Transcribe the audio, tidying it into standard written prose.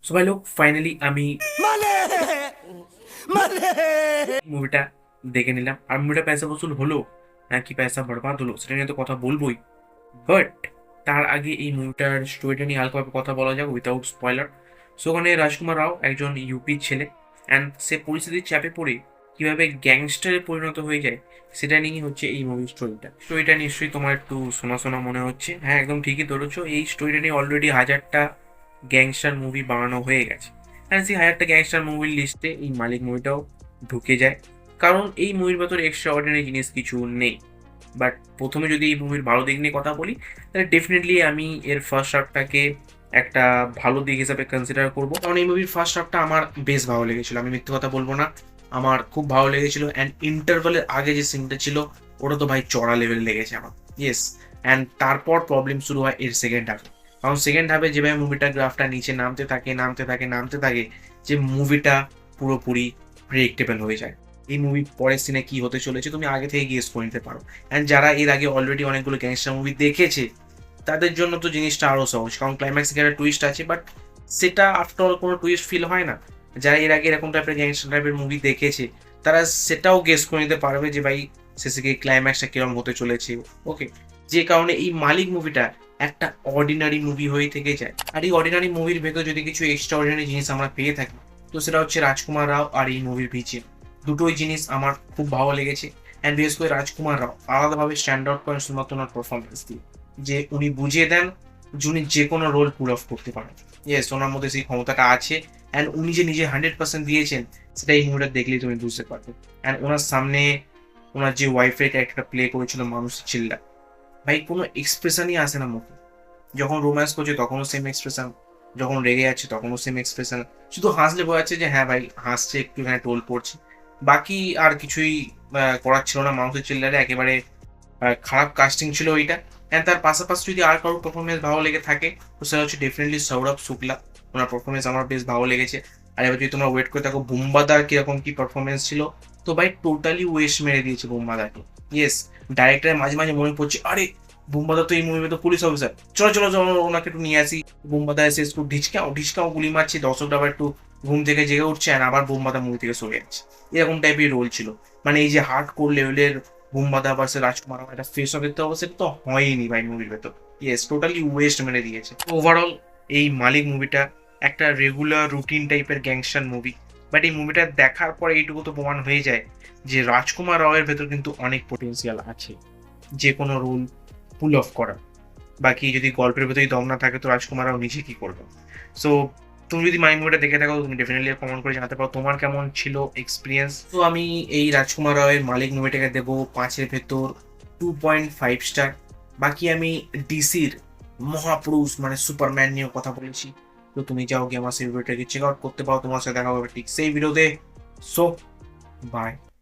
So ভাই লোক finally আমি মুভিটা দেখে নিলাম। আর মুভিটা পয়সা বসুল হলো নাকি পয়সা বরবাদ হলো সেটা নিয়ে তো কথা বলবোই, বাট তার আগে এই মুভিটার স্টোরিটা নিয়ে হালকাভাবে কথা বলা যাক উইথাউট স্পয়লার। সো ওখানে রাজকুমার রাও একজন ইউপির ছেলে, অ্যান্ড সে পরিস্থিতির চাপে পড়ে কিভাবে গ্যাংস্টারে পরিণত হয়ে যায় সেটা নিয়ে হচ্ছে এই মুভির স্টোরিটা নিশ্চয়ই তোমার একটু শোনা শোনা মনে হচ্ছে। হ্যাঁ, একদম ঠিকই ধরেছো, এই স্টোরিটা নিয়ে অলরেডি হাজারটা গ্যাংস্টার মুভি বানানো হয়ে গেছে, অ্যান্ড সেই হাজারটা গ্যাংস্টার মুভির লিস্টে এই মালিক মুভিটাও ঢুকে যায়, কারণ এই মুভির ভেতরে এক্সট্রা অর্ডিনারি জিনিস কিছু নেই। বাট প্রথমে যদি এই মুভির ভালো দিক নিয়ে কথা বলি, তাহলে ডেফিনেটলি আমি এর ফার্স্ট হাফটাকে একটা ভালো দিক হিসাবে কনসিডার করবো, কারণ এই মুভির ফার্স্ট হাফটা আমার বেশ ভালো লেগেছিল, আমি মিথ্যে কথা বলবো না, আমার খুব ভালো লেগেছিল। অ্যান্ড ইন্টারভালের আগে যে সিনটা ছিল ওটা তো ভাই চড়া লেভেল লেগেছে আমার, ইয়েস। অ্যান্ড তারপর প্রবলেম শুরু হয় এর সেকেন্ড হাফে, কারণ সেকেন্ড হাফে যেভাবে মুভিটার গ্রাফটা নিচে নামতে থাকে যে মুভিটা পুরোপুরি প্রেডিক্টেবল হয়ে যায় এই মুভি পরের সিনে কি হতে চলেছে তুমি আগে থেকে গেস করে নিতে পারো। অ্যান্ড যারা এর আগে অলরেডি অনেকগুলো গ্যাংস্টার মুভি দেখেছে তাদের জন্য তো জিনিসটা আরও সহজ, কারণ ক্লাইম্যাক্সে একটা টুইস্ট আছে, বাট সেটা আফটার অল কোনো টুইস্ট ফিল হয় না। যারা এর আগে এরকম টাইপের গ্যাংস্টার টাইপের মুভি দেখেছে তারা সেটাও গেস করে নিতে পারবে যে ভাই শেষে গিয়ে ক্লাইম্যাক্সটা কিরকম হতে চলেছে। ওকে, যে কারণে এই মালিক মুভিটা একটা অর্ডিনারি মুভি হয়ে থেকে যায়। আর এই অর্ডিনারি মুভির ভেতর যদি কিছু এক্সট্রা অর্ডিনারি জিনিস আমরা পেয়ে থাকি, তো সেটা হচ্ছে রাজকুমার রাও আর এই মুভির বিজিএম। দুটোই জিনিস আমার খুব ভালো লেগেছে। অ্যান্ড বিশেষ করে রাজকুমার রাও আলাদাভাবে স্ট্যান্ড আউট করেন শুধুমাত্র ওনার পারফরমেন্স দিয়ে, যে উনি বুঝিয়ে দেন যে উনি যে কোনো রোল পুল অফ করতে পারেন। ইয়েস, ওনার মধ্যে সেই ক্ষমতাটা আছে। অ্যান্ড উনি যে নিজে 100% দিয়েছেন সেটা এই মুভিটা দেখলেই তুমি বুঝতে পারবে। অ্যান্ড ওনার সামনে ওনার যে ওয়াইফের ক্যারেক্টারটা প্লে করেছিল মানুষ চিল্লা, ভাই কোনো এক্সপ্রেশনই আসে না মুখে। যখন রোম্যান্স করছে তখনও সেম এক্সপ্রেশন, যখন রেগে যাচ্ছে তখনও সেম এক্সপ্রেশন, শুধু হাসলে বোঝা যাচ্ছে যে হ্যাঁ ভাই হাসছে, একটু এখানে টোল পড়ছে, বাকি আর কিছুই করার ছিল না। মানুষের চিল্লারে একেবারে খারাপ কাস্টিং ছিল ওইটা। অ্যান্ড তার পাশাপাশি যদি আর কারোর পারফরমেন্স ভালো লেগে থাকে তো সেটা হচ্ছে ডেফিনেটলি সৌরভ শুক্লা, ওনার পারফরমেন্স আমার বেশ ভালো লেগেছে। আর এবার যদি তোমরা ওয়েট করে থাকো বুম্বাদার কিরকম কি পারফরমেন্স ছিল, তো ভাই টোটালি ওয়েস্ট মেরে দিয়েছে বুম্বাদাকে। ইয়েস, ডাইরেক্টরের মাঝে মাঝে মনে পড়ছে আরে বুম্বাদা তো এই মুভিতে তো পুলিশ অফিসার, চলো চলো চলো ওনাকে একটু নিয়ে আসি। বুম্বাদা এসে একটু ঢিচকাও ঢিচকাও গুলি মারছে, দর্শকরা আবার একটু ঘুম থেকে জেগে উঠছে, আর আবার বুম্বাদা মুভি থেকে সরে যাচ্ছে, এরকম টাইপের রোল ছিল। মানে এই যে হার্ড কোর লেভেলের বুম্বাদা ভার্সেস রাজকুমার একটা ফেস অফ দেখতে হবে, সেটা তো হয়নি ভাই মুভির ভেতর। ইয়েস, টোটালি ওয়েস্ট মেরে দিয়েছে। ওভারঅল এই মালিক মুভিটা একটা রেগুলার রুটিন টাইপের গ্যাংস্টার মুভি, বাট এই মুভিটা দেখার পর এইটুকু তো প্রমাণ হয়ে যায় যে রাজকুমার রাওয়ের ভেতর কিন্তু অনেক পোটেন্সিয়াল আছে যে কোনো রোল পুল অফ করা। বাকি যদি গল্পের ভেতরেই দম না থাকে তো রাজকুমার রাও নিজে কি করবে। সো তুমি যদি মাই মুভিটা দেখে থাকো তুমি ডেফিনেটলি কমেন্ট করে জানাতে পারো তোমার কেমন ছিল এক্সপিরিয়েন্স। তো আমি এই রাজকুমার রাওয়ের মালিক মুভিটাকে দেবো 5-এর ভেতর 2.5 স্টার। বাকি আমি ডিসির মহাপুরুষ মানে সুপারম্যান নিয়েও কথা বলেছি, তো তুমি যাও গিয়ে আমার সেই ভিডিওটাকে চেক আউট করতে পারো, তোমার সাথে দেখা হবে ঠিক সেই ভিডিওতে। So by.